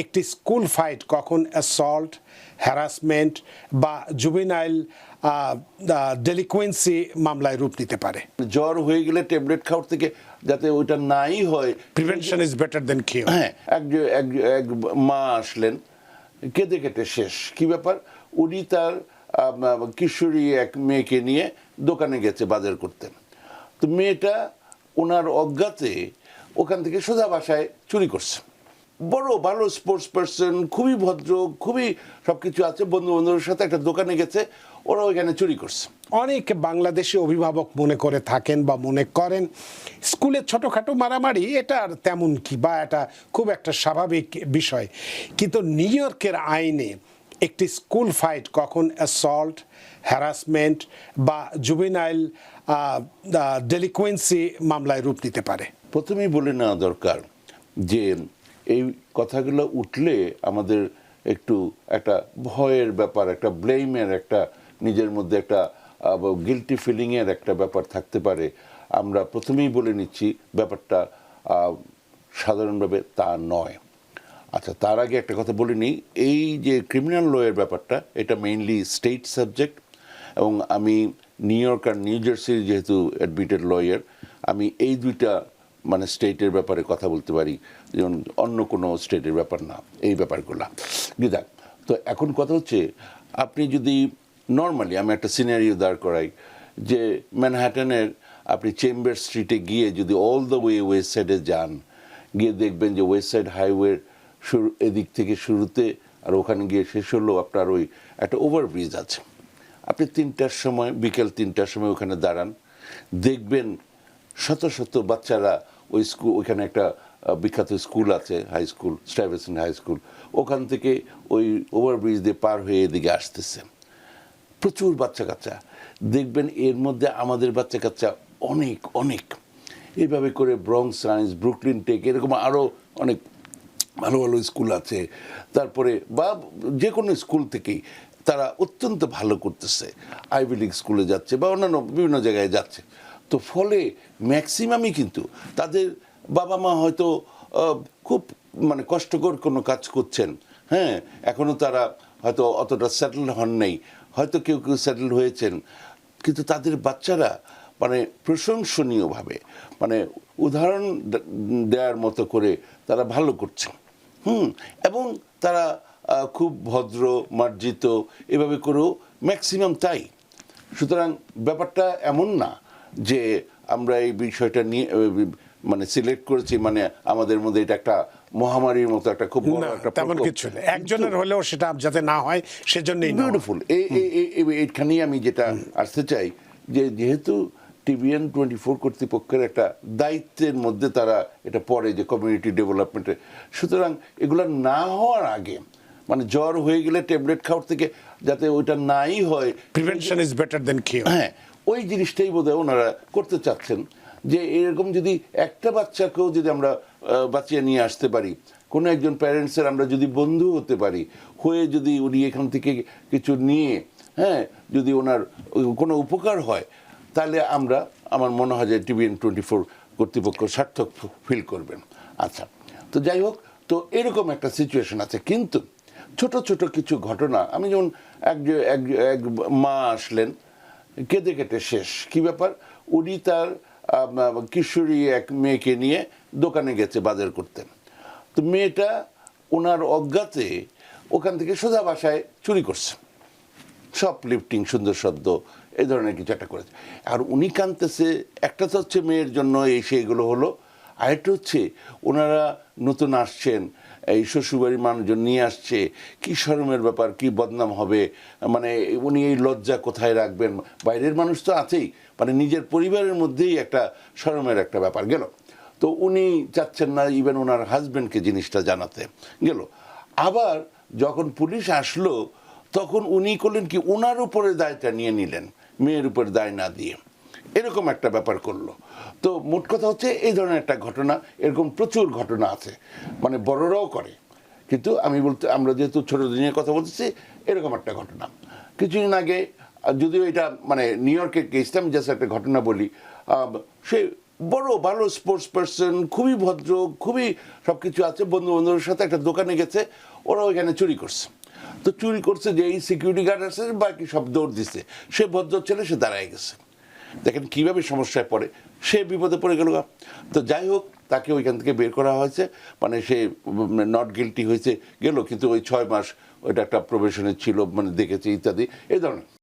একটি school fight কখন assault, harassment বা জুভেনাইল ডেলিকুয়েন্সি মামলায় রূপ নিতে পারে। জ্বর হয়ে গেলে ট্যাবলেট খাওয়ার থেকে যাতে ওইটা নাই হয়, প্রিভেনশন ইজ বেটার দেন কিউর। হ্যাঁ, এক মা আসলেন কেঁদে কেটে শেষ। কি ব্যাপার? উনি তার কিশোরী এক মেয়েকে নিয়ে দোকানে গেছে বাজার করতে। তো মেয়েটা ওনার অজ্ঞাতে ওখান থেকে সোজা বাসায় চুরি করছে। বড় ভালো স্পোর্টস পারসন, খুবই ভদ্র, খুবই সবকিছু আছে, বন্ধু বান্ধবের সাথে একটা দোকানে গেছে, ওরা ওইখানে চুরি করছে। অনেক বাংলাদেশি অভিভাবক মনে করে থাকেন বা মনে করেন স্কুলে ছোটখাটো মারামারি এটা আর তেমন কি, বা এটা খুব একটা স্বাভাবিক বিষয়। কিন্তু নিউ ইয়র্কের আইনে একটি স্কুল ফাইট কখন অ্যাসল্ট, হ্যারাসমেন্ট বা জুভেনাইল ডেলিকুয়েন্সি মামলায় রূপ নিতে পারে। প্রথমেই বলে নেওয়া দরকার যে এই কথাগুলো উঠলে আমাদের একটু একটা ভয়ের ব্যাপার, একটা ব্লেমের, একটা নিজের মধ্যে একটা গিল্টি ফিলিংয়ের একটা ব্যাপার থাকতে পারে। আমরা প্রথমেই বলে নিচ্ছি ব্যাপারটা সাধারণভাবে তা নয়। আচ্ছা, তার আগে একটা কথা বলে নিই, এই যে ক্রিমিনাল লয়ের ব্যাপারটা এটা মেইনলি স্টেট সাবজেক্ট, এবং আমি নিউ ইয়র্ক আর নিউ জার্সির যেহেতু অ্যাডমিটেড লয়ার, আমি এই দুইটা মানে স্টেটের ব্যাপারে কথা বলতে পারি, যেমন অন্য কোনো স্টেটের ব্যাপার না এই ব্যাপারগুলো। গীতা, তো এখন কথা হচ্ছে, আপনি যদি নর্মালি আমি একটা সিনারিও দাঁড় করাই যে ম্যানহাটনের আপনি চেম্বার স্ট্রিটে গিয়ে যদি অল দ্য ওয়েস্ট সাইডে যান, গিয়ে দেখবেন যে ওয়েস্ট সাইড হাইওয়ের এদিক থেকে শুরুতে আর ওখানে গিয়ে শেষ হলো আপনার ওই একটা ওভারব্রিজ আছে। আপনি 3টার সময়, বিকেল 3টার সময় ওখানে দাঁড়ান, দেখবেন শত শত বাচ্চারা ওই স্কুল, ওইখানে একটা বিখ্যাত স্কুল আছে, হাই স্কুল, স্টাইভেসন হাই স্কুল, ওখান থেকে ওই ওভারব্রিজ দিয়ে পার হয়ে এদিকে আসতেছে। প্রচুর বাচ্চা কাচ্চা দেখবেন, এর মধ্যে আমাদের বাচ্চা কাচ্চা অনেক অনেক। এইভাবে করে ব্রঙ্কস সায়েন্স, ব্রুকলিন টেক, এরকম আরও অনেক ভালো ভালো স্কুল আছে। তারপরে বা যে কোনো স্কুল থেকেই তারা অত্যন্ত ভালো করতেছে, আইভি লীগ স্কুলে যাচ্ছে বা অন্যান্য বিভিন্ন জায়গায় যাচ্ছে। তো ফলে ম্যাক্সিমামই কিন্তু তাদের বাবা মা হয়তো খুব মানে কষ্টকর কোনো কাজ করছেন, হ্যাঁ, এখনও তারা হয়তো অতটা সেটেল হন নেই, হয়তো কেউ কেউ সেটেল হয়েছেন, কিন্তু তাদের বাচ্চারা মানে প্রশংসনীয়ভাবে, মানে উদাহরণ দেওয়ার মতো করে তারা ভালো করছেন। এবং তারা খুব ভদ্র, মার্জিত, এভাবে করেও ম্যাক্সিমাম তাই। সুতরাং ব্যাপারটা এমন না যে আমরা এই বিষয়টা নিয়ে মানে সিলেক্ট করেছি, মানে আমাদের মধ্যে এটা একটা মহামারীর মতো একটা খুব বড় একটা তেমন কিছু নেই। একজনের হলেও সেটা যাতে না হয় সেজন্যই বিউটিফুল। এইখানেই আমি যেটা আসতে চাই যে যেহেতু টিভিএন 24 কর্তৃপক্ষের একটা দায়িত্বের মধ্যে তারা এটা পড়ে যে কমিউনিটি ডেভেলপমেন্টে, সুতরাং এগুলো না হওয়ার আগে মানে জ্বর হয়ে গেলে ট্যাবলেট খাওয়ার থেকে যাতে ওইটা নাই হয়, প্রিভেনশন ইজ বেটার দেন কিউর। হ্যাঁ, ওই জিনিসটাই বোধহয় ওনারা করতে চাচ্ছেন, যে এরকম যদি একটা বাচ্চাকেও যদি আমরা বাঁচিয়ে নিয়ে আসতে পারি, কোনো একজন প্যারেন্টসের আমরা যদি বন্ধু হতে পারি, হয়ে যদি উনি এখান থেকে কিছু নিয়ে, হ্যাঁ, যদি ওনার কোনো উপকার হয়, তাহলে আমার মনে হয় যে টিভিএন 24 কর্তৃপক্ষ সার্থক ফিল করবেন। আচ্ছা, তো যাই হোক, তো এরকম একটা সিচুয়েশন আছে। কিন্তু ছোট ছোট কিছু ঘটনা, আমি যেমন এক মা আসলেন কেঁদে কেটে শেষ। কি ব্যাপার? উনি তার কিশোরী এক মেয়েকে নিয়ে দোকানে গেছে বাজার করতে। তো মেয়েটা ওনার অজ্ঞাতে ওখান থেকে সোজা বাসায় চুরি করছে, শপ লিফটিং, সুন্দর শব্দ, এই ধরনের কিছু একটা করেছে। আর উনি কাঁদতেছে, একটা তো হচ্ছে মেয়ের জন্য এই সেইগুলো হলো, আরেকটা হচ্ছে ওনারা নতুন আসছেন, এই শ্বশুরবাড়ির মানুষজন নিয়ে আসছে, কি শরমের ব্যাপার, কি বদনাম হবে, মানে উনি এই লজ্জা কোথায় রাখবেন, বাইরের মানুষ তো আছেই, মানে নিজের পরিবারের মধ্যেই একটা শরমের একটা ব্যাপার গেল। তো উনি চাচ্ছেন না ইভেন ওনার হাজব্যান্ডকে জিনিসটা জানাতে গেল। আবার যখন পুলিশ আসলো তখন উনি করলেন কি, ওনার উপরে দায়টা নিয়ে নিলেন, মেয়ের উপরে দায় না দিয়ে, এরকম একটা ব্যাপার করলো। তো মোট কথা হচ্ছে এই ধরনের একটা ঘটনা, এরকম প্রচুর ঘটনা আছে, মানে বড়রাও করে। কিন্তু আমরা যেহেতু ছোট দিনের কথা বলতেছি, এরকম একটা ঘটনা কিছুদিন আগে, যদিও এটা মানে নিউ ইয়র্কের কেসটা, আমি জাস্ট একটা ঘটনা বলি। সে বড় ভালো স্পোর্টস পার্সন, খুবই ভদ্র, খুবই সব কিছু আছে, বন্ধু বান্ধবের সাথে একটা দোকানে গেছে, ওরা ওইখানে চুরি করছে। তো চুরি করছে, যে এই সিকিউরিটি গার্ড আছে বাকি সব দৌড় দিচ্ছে, সে ভদ্র ছেলে সে দাঁড়ায় গেছে। দেখেন কিভাবে সমস্যায় পড়ে, সে বিপদে পড়ে গেল। তো যাই হোক, তাকে ওইখান থেকে বের করা হয়েছে, মানে সে নট গিলটি হয়েছে গেল, কিন্তু ওই 6 মাস ওইটা একটা প্রবেশনে ছিল, মানে দেখেছে ইত্যাদি এই ধরনের।